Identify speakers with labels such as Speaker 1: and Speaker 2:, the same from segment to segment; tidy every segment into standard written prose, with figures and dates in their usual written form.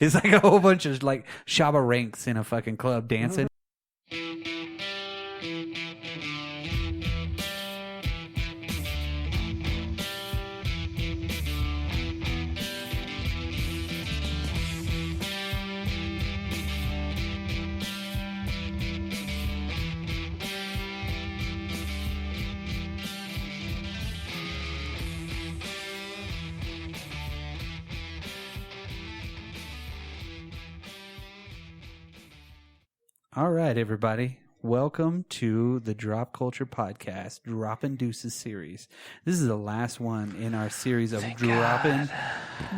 Speaker 1: It's like a whole bunch of like Shabba ranks in a fucking club dancing. All right, everybody. Welcome to the Drop Culture Podcast, Droppin' Deuces series. This is the last one in our series of Droppin'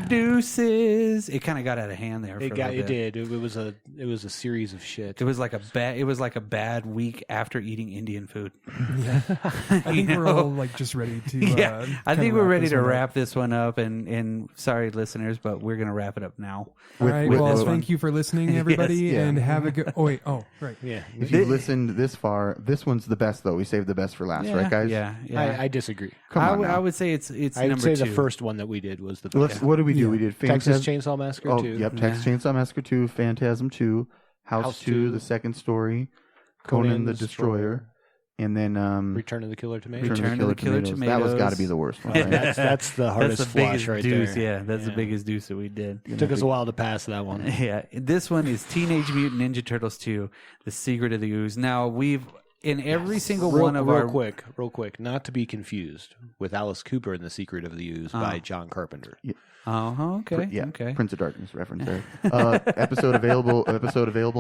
Speaker 1: Deuces. It kind of got out of hand there.
Speaker 2: It did. It was a series of shit.
Speaker 1: It was like a bad week after eating Indian food.
Speaker 3: Yeah, I think we're all like just ready to.
Speaker 1: I think we're ready to wrap this one up. And sorry, listeners, but we're gonna wrap it up now.
Speaker 3: All right. Well, thank you for listening, everybody, and have a good. Oh wait. Oh, right.
Speaker 2: Yeah.
Speaker 4: If you've listened this far, this one's the best though. We saved the best for last, right, guys?
Speaker 1: Yeah.
Speaker 2: I disagree.
Speaker 1: I would say it's
Speaker 2: I
Speaker 1: number
Speaker 2: would say
Speaker 1: two.
Speaker 2: the first one that we did was the best.
Speaker 4: What did we do? We did
Speaker 2: Texas Chainsaw Massacre 2.
Speaker 4: Yep, Texas Chainsaw Massacre 2, Phantasm 2, House 2, the second story, Conan the Destroyer, and then
Speaker 2: Return of the Killer Tomatoes.
Speaker 1: Return of the Killer Tomatoes.
Speaker 4: That was got to be the worst one. Right?
Speaker 2: That's the hardest
Speaker 1: That's the biggest
Speaker 2: flush right
Speaker 1: deuce.
Speaker 2: there.
Speaker 1: Yeah, that's the biggest deuce that we did.
Speaker 2: It took us a while to pass that one.
Speaker 1: Yeah, this one is Teenage Mutant Ninja Turtles 2: The Secret of the Ooze. Now we've in every single one of our
Speaker 2: real quick, not to be confused with Alice Cooper and the Secret of the Ooze by John Carpenter.
Speaker 4: Yeah.
Speaker 1: Oh, okay.
Speaker 4: Okay. Prince of Darkness reference there. Episode available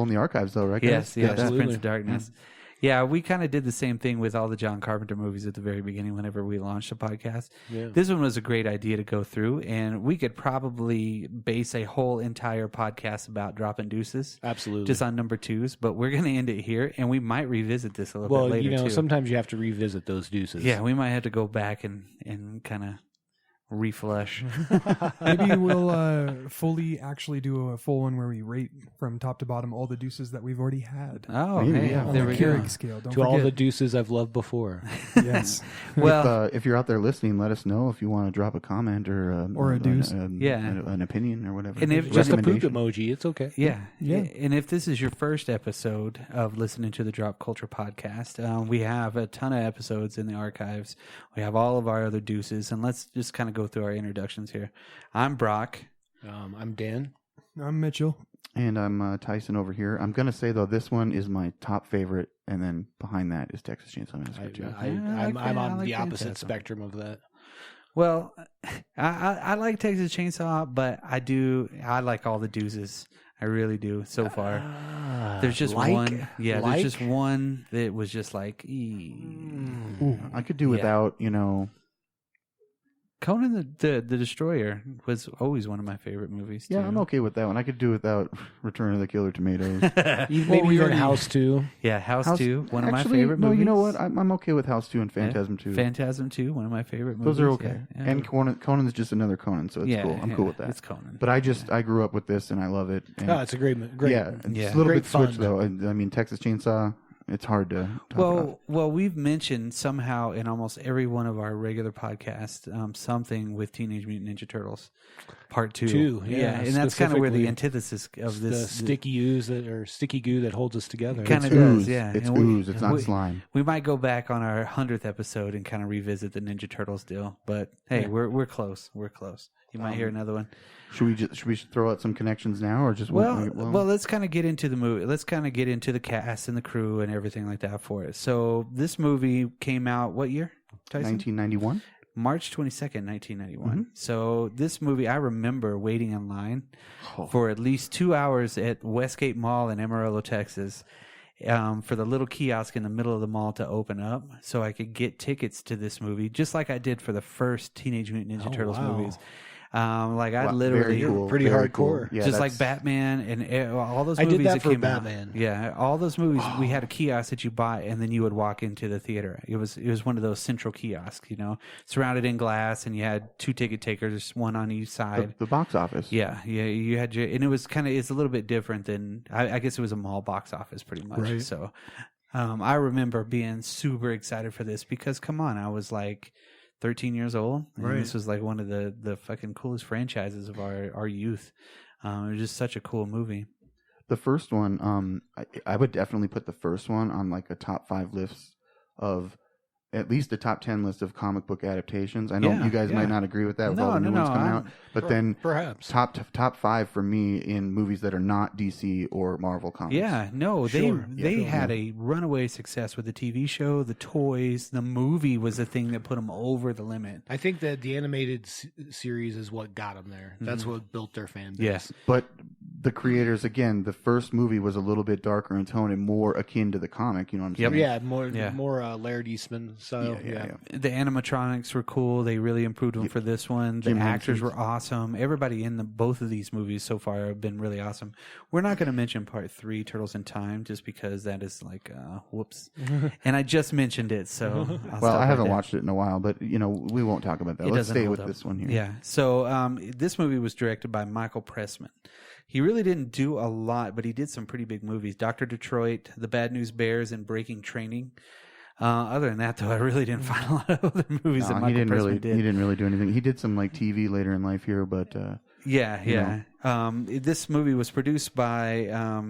Speaker 4: in the archives though, right?
Speaker 1: Yes,
Speaker 4: guys?
Speaker 1: yes, Prince of Darkness. Yeah, we kind of did the same thing with all the John Carpenter movies at the very beginning whenever we launched the podcast.
Speaker 2: Yeah.
Speaker 1: This one was a great idea to go through, and we could probably base a whole entire podcast about dropping deuces.
Speaker 2: Absolutely.
Speaker 1: Just on number twos, but we're going to end it here, and we might revisit this a little bit later, too.
Speaker 2: Sometimes you have to revisit those deuces.
Speaker 1: Yeah, we might have to go back and kind of reflush.
Speaker 3: Maybe we'll fully actually do a full one where we rate from top to bottom all the deuces that we've already had.
Speaker 1: Oh,
Speaker 4: Maybe,
Speaker 1: hey,
Speaker 4: yeah.
Speaker 3: On
Speaker 1: there
Speaker 3: the
Speaker 1: we go.
Speaker 3: Keurig scale. Don't
Speaker 2: To all
Speaker 3: forget.
Speaker 2: the deuces I've loved before.
Speaker 3: Yes.
Speaker 1: Well,
Speaker 4: if you're out there listening, let us know if you want to drop a comment or
Speaker 3: a deuce.
Speaker 4: an opinion or whatever.
Speaker 1: And if
Speaker 2: Just a poop
Speaker 4: recommendation.
Speaker 2: emoji. It's okay.
Speaker 1: yeah.
Speaker 3: Yeah.
Speaker 1: And if this is your first episode of listening to the Drop Culture Podcast, we have a ton of episodes in the archives. We have all of our other deuces, and let's just kind of go through our introductions here. I'm Brock.
Speaker 2: I'm Dan.
Speaker 3: I'm Mitchell.
Speaker 4: And I'm Tyson over here. I'm gonna say though, this one is my top favorite, and then behind that is Texas Chainsaw Massacre 2.
Speaker 2: I'm
Speaker 1: I
Speaker 2: on
Speaker 1: like
Speaker 2: the opposite
Speaker 1: Phantasm.
Speaker 2: spectrum of that.
Speaker 1: Well, I like Texas Chainsaw, but I like all the deuces. I really do so far. There's just one. Yeah, there's just one that was just like,
Speaker 4: Ooh, I could do without,
Speaker 1: Conan the Destroyer was always one of my favorite movies. Too.
Speaker 4: Yeah, I'm okay with that one. I could do without Return of the Killer Tomatoes.
Speaker 2: Maybe even House 2.
Speaker 1: Yeah, House 2, one of my
Speaker 4: Actually,
Speaker 1: favorite movies.
Speaker 4: No, you know what? I'm okay with House 2 and Phantasm 2.
Speaker 1: Phantasm 2, one of my favorite movies.
Speaker 4: Those are okay.
Speaker 1: Yeah.
Speaker 4: And Conan's just another Conan, so it's cool. I'm cool with that.
Speaker 1: It's Conan.
Speaker 4: But I grew up with this and I love it. And
Speaker 2: It's a great.
Speaker 4: yeah, it's a little
Speaker 2: Great
Speaker 4: bit switched
Speaker 2: fun.
Speaker 4: though. I mean, Texas Chainsaw, it's hard to talk about.
Speaker 1: Well, we've mentioned somehow in almost every one of our regular podcasts something with Teenage Mutant Ninja Turtles Part 2.
Speaker 2: Yeah,
Speaker 1: and that's kind of where the
Speaker 2: specifically.
Speaker 1: antithesis of
Speaker 2: The
Speaker 1: this
Speaker 2: sticky goo that holds us together.
Speaker 1: Kind of
Speaker 4: It's
Speaker 1: does,
Speaker 4: ooze.
Speaker 1: yeah.
Speaker 4: It's
Speaker 1: And
Speaker 4: ooze. It's not slime.
Speaker 1: We might go back on our 100th episode and kind of revisit the Ninja Turtles deal, but hey, we're close. We're close. You might hear another one.
Speaker 4: Should we throw out some connections now, or just
Speaker 1: Well, let's kind of get into the movie. Let's kind of get into the cast and the crew and everything like that for it. So this movie came out what year? Tyson?
Speaker 4: 1991.
Speaker 1: March 22nd, 1991.
Speaker 4: Mm-hmm.
Speaker 1: So this movie, I remember waiting in line for at least 2 hours at Westgate Mall in Amarillo, Texas, for the little kiosk in the middle of the mall to open up so I could get tickets to this movie, just like I did for the first Teenage Mutant Ninja Turtles movies. I literally
Speaker 4: very cool,
Speaker 2: pretty
Speaker 4: very
Speaker 2: hardcore.
Speaker 4: cool. Yeah,
Speaker 1: just like Batman and all those
Speaker 2: I
Speaker 1: movies
Speaker 2: did that for
Speaker 1: came
Speaker 2: Batman.
Speaker 1: out. Yeah, all those movies we had a kiosk that you buy and then you would walk into the theater. It was one of those central kiosks, surrounded in glass, and you had two ticket takers, one on each side.
Speaker 4: the box office.
Speaker 1: Yeah, you had your, and it was it's a little bit different than I guess it was a mall box office pretty much.
Speaker 3: Right.
Speaker 1: So I remember being super excited for this because come on, I was like 13 years old. And
Speaker 3: Right.
Speaker 1: This was like one of the fucking coolest franchises of our youth. It was just such a cool movie.
Speaker 4: The first one, I would definitely put the first one on like a top 5 list of at least a top 10 list of comic book adaptations. I know you guys might not agree with that with all the new ones coming out, but then
Speaker 2: perhaps
Speaker 4: top 5 for me in movies that are not DC or Marvel comics.
Speaker 1: Yeah, no, they had a runaway success with the TV show, the toys, the movie was the thing that put them over the limit.
Speaker 2: I think that the animated series is what got them there. That's what built their fan base.
Speaker 1: Yes,
Speaker 4: but the creators, again, the first movie was a little bit darker in tone and more akin to the comic. You know what I'm saying?
Speaker 2: Yeah, more Laird Eastman style. Yeah.
Speaker 1: The animatronics were cool. They really improved them for this one. The actors were awesome. Everybody in both of these movies so far have been really awesome. We're not going to mention part 3, Turtles in Time, just because that is like, whoops. And I just mentioned it, so
Speaker 4: I haven't watched it in a while, but we won't talk about that. Let's stay with this one here.
Speaker 1: Yeah. So this movie was directed by Michael Pressman. He really didn't do a lot, but he did some pretty big movies. Dr. Detroit, The Bad News Bears, and Breaking Training. Other than that, though, I really didn't find a lot of other movies that Michael Pressman did.
Speaker 4: He didn't really do anything. He did some like TV later in life here, but
Speaker 1: this movie was produced by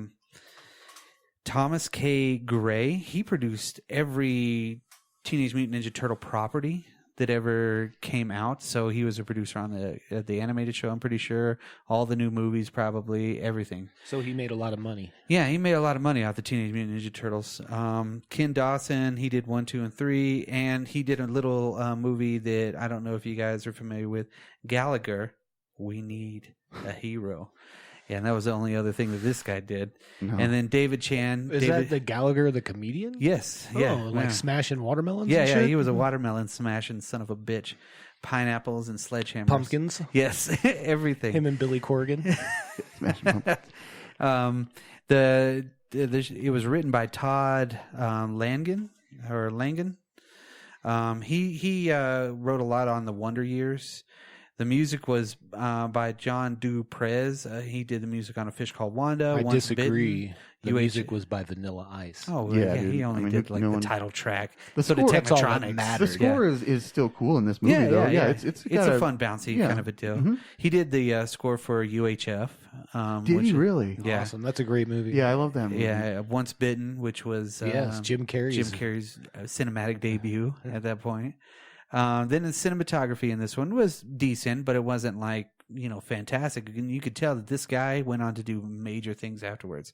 Speaker 1: Thomas K. Gray. He produced every Teenage Mutant Ninja Turtle property that ever came out. So he was a producer on the animated show, I'm pretty sure. All the new movies, probably, everything.
Speaker 2: So he made a lot of money.
Speaker 1: Yeah, he made a lot of money off the Teenage Mutant Ninja Turtles. Ken Dawson, he did 1, 2, and 3, and he did a little movie that I don't know if you guys are familiar with, Gallagher, We Need a Hero. Yeah, and that was the only other thing that this guy did. No. And then David Chan.
Speaker 2: Is that the Gallagher, the comedian?
Speaker 1: Yes. Yeah.
Speaker 2: Like smashing watermelons?
Speaker 1: Yeah,
Speaker 2: and
Speaker 1: yeah.
Speaker 2: shit?
Speaker 1: He was a watermelon smashing son of a bitch. Pineapples and sledgehammers.
Speaker 2: Pumpkins?
Speaker 1: Yes, everything.
Speaker 2: Him and Billy Corgan.
Speaker 4: Smashing pumpkins.
Speaker 1: It was written by Todd Langen. He wrote a lot on the Wonder Years. The music was by John Duprez. He did the music on A Fish Called Wanda.
Speaker 2: I disagree.
Speaker 1: Bitten.
Speaker 2: The music was by Vanilla Ice.
Speaker 1: Oh, yeah. He only did the title track.
Speaker 4: The
Speaker 1: so
Speaker 4: score,
Speaker 1: the Technotronics.
Speaker 4: The score is still cool in this movie, though. Yeah, it's
Speaker 1: a fun, bouncy kind of a deal. Mm-hmm. He did the score for UHF.
Speaker 4: Did he really?
Speaker 1: Yeah.
Speaker 2: Awesome. That's a great movie.
Speaker 4: Yeah, I love that movie.
Speaker 1: Yeah, Once Bitten, which was
Speaker 2: Jim Carrey's
Speaker 1: cinematic debut at that point. Then the cinematography in this one was decent, but it wasn't like, fantastic. And you could tell that this guy went on to do major things afterwards.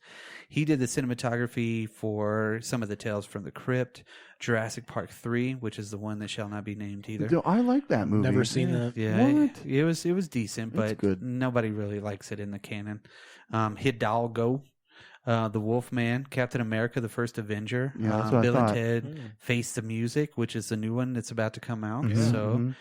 Speaker 1: He did the cinematography for some of the Tales from the Crypt, Jurassic Park 3, which is the one that shall not be named either.
Speaker 4: I like that movie.
Speaker 2: Never seen that.
Speaker 1: Yeah, it was decent, but
Speaker 4: good.
Speaker 1: Nobody really likes it in the canon. Hidalgo. The Wolfman, Captain America, the First Avenger, Bill and Ted, Face the Music, which is the new one that's about to come out.
Speaker 4: Mm-hmm.
Speaker 1: So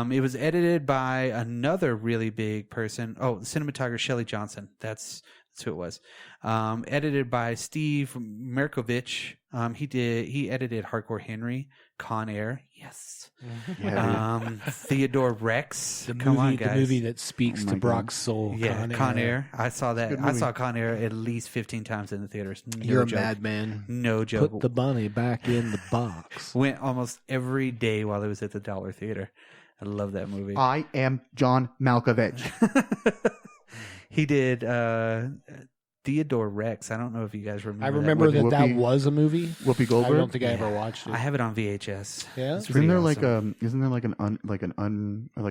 Speaker 1: it was edited by another really big person. Oh, the cinematographer Shelley Johnson. That's who it was. Edited by Steve Merkovich. He edited Hardcore Henry, Con Air. Yes. Theodore Rex. Come on, guys.
Speaker 2: The movie that speaks to Brock's soul.
Speaker 1: Yeah, Con Air. I saw that. I saw Con Air at least 15 times in the theaters.
Speaker 2: You're a madman.
Speaker 1: No joke.
Speaker 2: Put the bunny back in the box.
Speaker 1: Went almost every day while I was at the Dollar Theater. I love that movie.
Speaker 4: I am John Malkovich.
Speaker 1: He did Theodore Rex. I don't know if you guys remember.
Speaker 2: I remember that
Speaker 4: Whoopi,
Speaker 2: was a movie.
Speaker 4: Whoopi Goldberg.
Speaker 2: I don't think I ever watched it.
Speaker 1: I have it on VHS.
Speaker 2: Yeah,
Speaker 4: isn't there like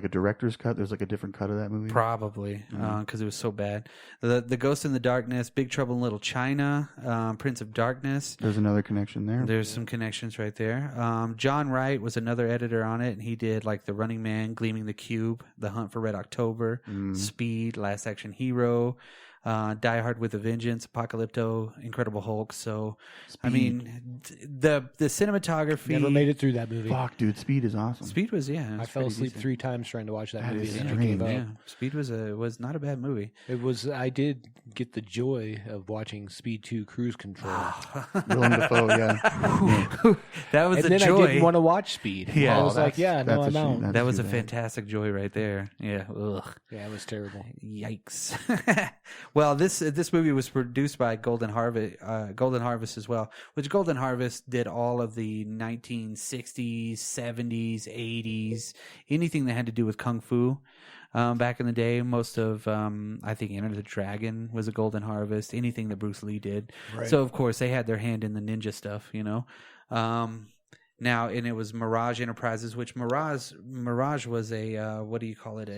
Speaker 4: a director's cut? There's like a different cut of that movie.
Speaker 1: Probably because it was so bad. The Ghost in the Darkness, Big Trouble in Little China, Prince of Darkness.
Speaker 4: There's another connection there.
Speaker 1: There's some connections right there. John Wright was another editor on it, and he did like The Running Man, Gleaming the Cube, The Hunt for Red October, Speed, Last Action Hero. Die Hard with a Vengeance, Apocalypto, Incredible Hulk. So,
Speaker 4: Speed.
Speaker 1: I mean, the cinematography.
Speaker 2: Never made it through that movie.
Speaker 4: Fuck, dude, Speed is awesome.
Speaker 1: Speed was
Speaker 2: I fell asleep 3 times trying to watch that movie.
Speaker 4: Is
Speaker 2: and
Speaker 4: strange.
Speaker 1: Yeah, Speed was not a bad movie.
Speaker 2: It was. I did get the joy of watching Speed 2 Cruise Control.
Speaker 4: Willem Dafoe, yeah.
Speaker 1: That was
Speaker 2: and
Speaker 1: a
Speaker 2: then
Speaker 1: joy.
Speaker 2: I didn't want to watch Speed.
Speaker 1: Yeah.
Speaker 2: I was like, I'm out.
Speaker 1: That was a fantastic joy right there. Yeah. Ugh.
Speaker 2: Yeah, it was terrible.
Speaker 1: Yikes. Well, this movie was produced by Golden Harvest as well, which Golden Harvest did all of the 1960s, 70s, 80s, anything that had to do with Kung Fu. back in the day. Most of, I think, Enter the Dragon was a Golden Harvest. Anything that Bruce Lee did.
Speaker 2: Right.
Speaker 1: So of course they had their hand in the ninja stuff, Now, and it was Mirage Enterprises, which Mirage was a what do you call it?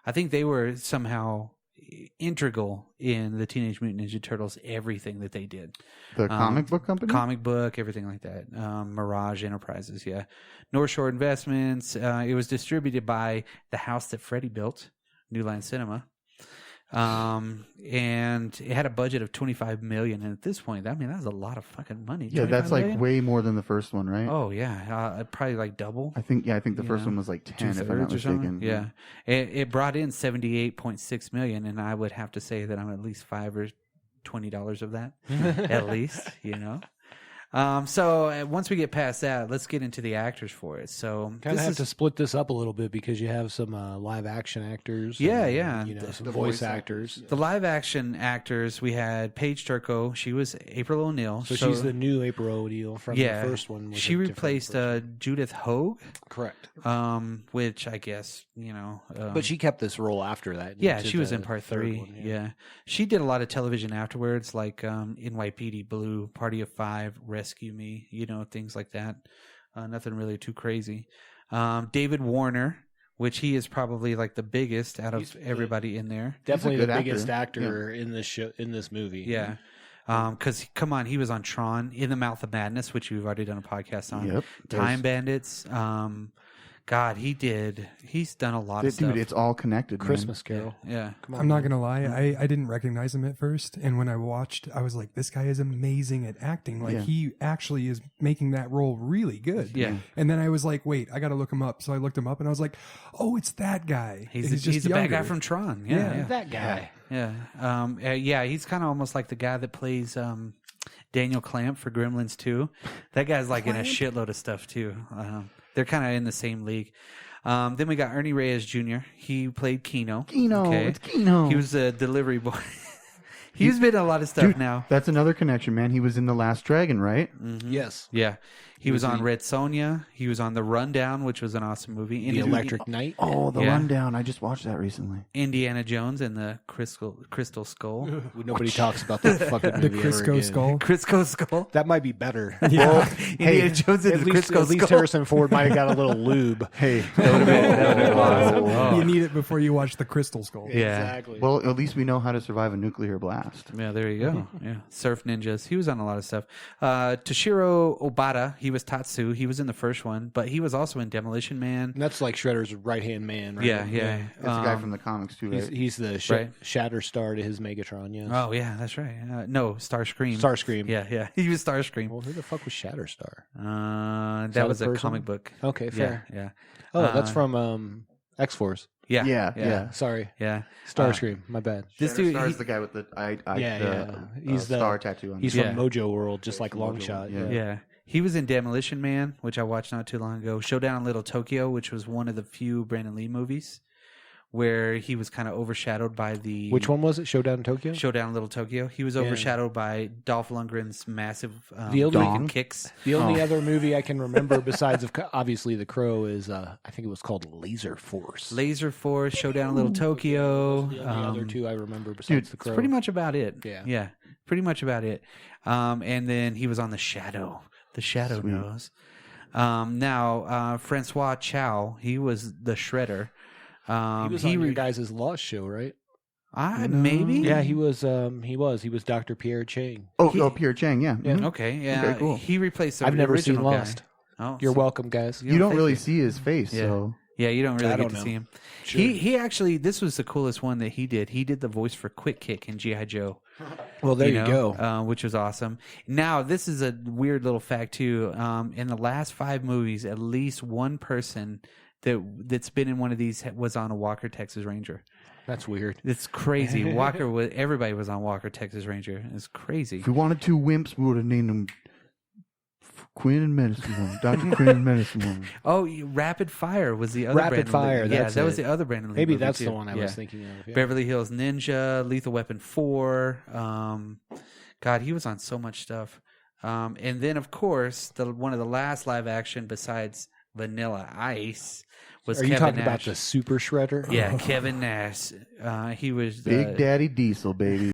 Speaker 1: I think they were somehow integral in the Teenage Mutant Ninja Turtles. Everything that they did,
Speaker 4: The comic book company,
Speaker 1: comic book, everything like that. Mirage Enterprises, yeah. North Shore Investments. It was distributed by the house that Freddie built, New Line Cinema. And it had a budget of $25 million, and at this point, that was a lot of fucking money.
Speaker 4: Yeah, that's like
Speaker 1: million?
Speaker 4: way more than the first one, right?
Speaker 1: Oh yeah, probably like double.
Speaker 4: I think the first one was like 10, if I'm not mistaken.
Speaker 1: Yeah, it brought in $78.6 million, and I would have to say that I'm at least $5 or $20 of that, at least, So once we get past that, let's get into the actors for it. So
Speaker 2: kind of have to split this up a little bit because you have some live action actors.
Speaker 1: Yeah.
Speaker 2: Some voice actors.
Speaker 1: The live action actors, we had Paige Turco. She was April O'Neil.
Speaker 2: So she's the new April O'Neil from the first one.
Speaker 1: She replaced Judith Hogue.
Speaker 2: Correct.
Speaker 1: Which I guess,
Speaker 2: but she kept this role after that.
Speaker 1: Yeah, she was in part 3. One, yeah. She did a lot of television afterwards, like NYPD Blue, Party of 5, Rescue Me, things like that. Nothing really too crazy. David Warner, which he is probably like the biggest out of everybody in there.
Speaker 2: Definitely the biggest actor in this show, in this movie.
Speaker 1: Yeah. Because come on, he was on Tron, In the Mouth of Madness, which we've already done a podcast on.
Speaker 4: Yep.
Speaker 1: Time Bandits. God, he's done a lot of stuff.
Speaker 4: Dude, it's all connected.
Speaker 2: Christmas Carol.
Speaker 1: Yeah.
Speaker 3: Come on, I'm not going to lie. I didn't recognize him at first. And when I watched, I was like, this guy is amazing at acting. Like, he actually is making that role really good.
Speaker 1: Yeah.
Speaker 3: And then I was like, wait, I got to look him up. So I looked him up and I was like, oh, it's that guy.
Speaker 1: He's the bad guy from Tron. Yeah.
Speaker 2: That guy.
Speaker 1: Yeah. He's kind of almost like the guy that plays Daniel Clamp for Gremlins 2. That guy's like in a shitload of stuff too. They're kind of in the same league. Then we got Ernie Reyes Jr. He played Keno.
Speaker 4: It's Keno.
Speaker 1: He was a delivery boy. He's been in a lot of stuff now.
Speaker 4: That's another connection, man. He was in The Last Dragon, right?
Speaker 1: Mm-hmm.
Speaker 2: Yes.
Speaker 1: Yeah. He was on Red Sonja. He was on The Rundown, which was an awesome movie.
Speaker 2: The Electric Knight.
Speaker 4: Oh, The Rundown. I just watched that recently.
Speaker 1: Indiana Jones and the Crystal Skull.
Speaker 2: Nobody talks about that fucking movie
Speaker 3: The Crisco Skull.
Speaker 1: Crisco Skull.
Speaker 2: That might be better.
Speaker 1: Yeah. Indiana Jones and the Crisco Skull.
Speaker 2: At least Harrison Ford might have got a little lube.
Speaker 4: Hey,
Speaker 1: that would have been awesome. Oh.
Speaker 3: You need it before you watch The Crystal Skull.
Speaker 1: Yeah.
Speaker 2: Exactly.
Speaker 4: Well, at least we know how to survive a nuclear blast.
Speaker 1: Yeah, there you go. Yeah. Surf Ninjas. He was on a lot of stuff. Toshiro Obata. He was Tatsu. He was in the first one, but he was also in Demolition Man.
Speaker 2: And that's like Shredder's right-hand man, right?
Speaker 1: Yeah.
Speaker 4: That's a guy from the comics, too, right?
Speaker 2: He's the Shatterstar to his Megatron, yes.
Speaker 1: Oh, yeah, that's right. No, Starscream.
Speaker 2: Starscream.
Speaker 1: Yeah. He was Starscream.
Speaker 2: Well, who the fuck was Shatterstar?
Speaker 1: That was a comic book.
Speaker 2: Okay, fair.
Speaker 1: Yeah.
Speaker 2: Oh, that's from X-Force.
Speaker 1: Yeah.
Speaker 2: Sorry.
Speaker 1: Yeah.
Speaker 2: Starscream. My bad.
Speaker 1: This dude,
Speaker 4: Star's the guy with the
Speaker 2: He's the
Speaker 4: star tattoo on
Speaker 2: He's
Speaker 4: his
Speaker 2: from Mojo World, just like Longshot.
Speaker 1: Yeah. He was in Demolition Man, which I watched not too long ago. Showdown in Little Tokyo, which was one of the few Brandon Lee movies where he was kind of overshadowed by the...
Speaker 2: Which one was it? Showdown in Tokyo?
Speaker 1: Showdown in Little Tokyo. He was overshadowed by Dolph Lundgren's massive kicks.
Speaker 2: The only other movie I can remember besides obviously The Crow is, I think it was called Laser Force.
Speaker 1: Laser Force, Showdown in Little Tokyo.
Speaker 2: The other two I remember besides The Crow.
Speaker 1: It's pretty much about it.
Speaker 2: Yeah.
Speaker 1: Pretty much about it. And then he was on The Shadow. The Shadow knows. Now, Francois Chow, he was the Shredder.
Speaker 2: He was on your guys' Lost show, right?
Speaker 1: Maybe.
Speaker 2: Yeah, he was. He was Dr. Pierre Chang.
Speaker 4: Pierre Chang. Yeah.
Speaker 1: Mm-hmm. Okay. Yeah.
Speaker 4: Okay, cool.
Speaker 1: He replaced the
Speaker 2: I've never
Speaker 1: original
Speaker 2: seen Lost.
Speaker 1: Guy. Oh,
Speaker 2: you're welcome, guys.
Speaker 4: You don't really see his face, so.
Speaker 1: Yeah, you don't really get to see him. Sure. He actually, this was the coolest one that he did. He did the voice for Quick Kick in G.I. Joe.
Speaker 2: Well, there you go.
Speaker 1: Which was awesome. Now, this is a weird little fact, too. In the last 5 movies, at least one person that's been in one of these was on a Walker Texas Ranger.
Speaker 2: That's weird.
Speaker 1: It's crazy. Everybody was on Walker Texas Ranger. It's crazy.
Speaker 4: If we wanted 2 wimps, we would have named them Quinn and Medicine Woman. Dr. Quinn and Medicine Woman.
Speaker 1: Oh, Rapid Fire was the other
Speaker 2: Rapid Fire.
Speaker 1: Yeah, that was the other Brandon Lee
Speaker 2: Maybe
Speaker 1: movie
Speaker 2: that's
Speaker 1: too.
Speaker 2: the one I was thinking of. Yeah.
Speaker 1: Beverly Hills Ninja, Lethal Weapon 4. God, he was on so much stuff. And then, of course, one of the last live action besides Vanilla Ice was
Speaker 2: Are
Speaker 1: Kevin
Speaker 2: you talking
Speaker 1: Nash.
Speaker 2: about the Super Shredder?
Speaker 1: Yeah, Kevin Nash. He was
Speaker 4: Big Daddy Diesel, baby.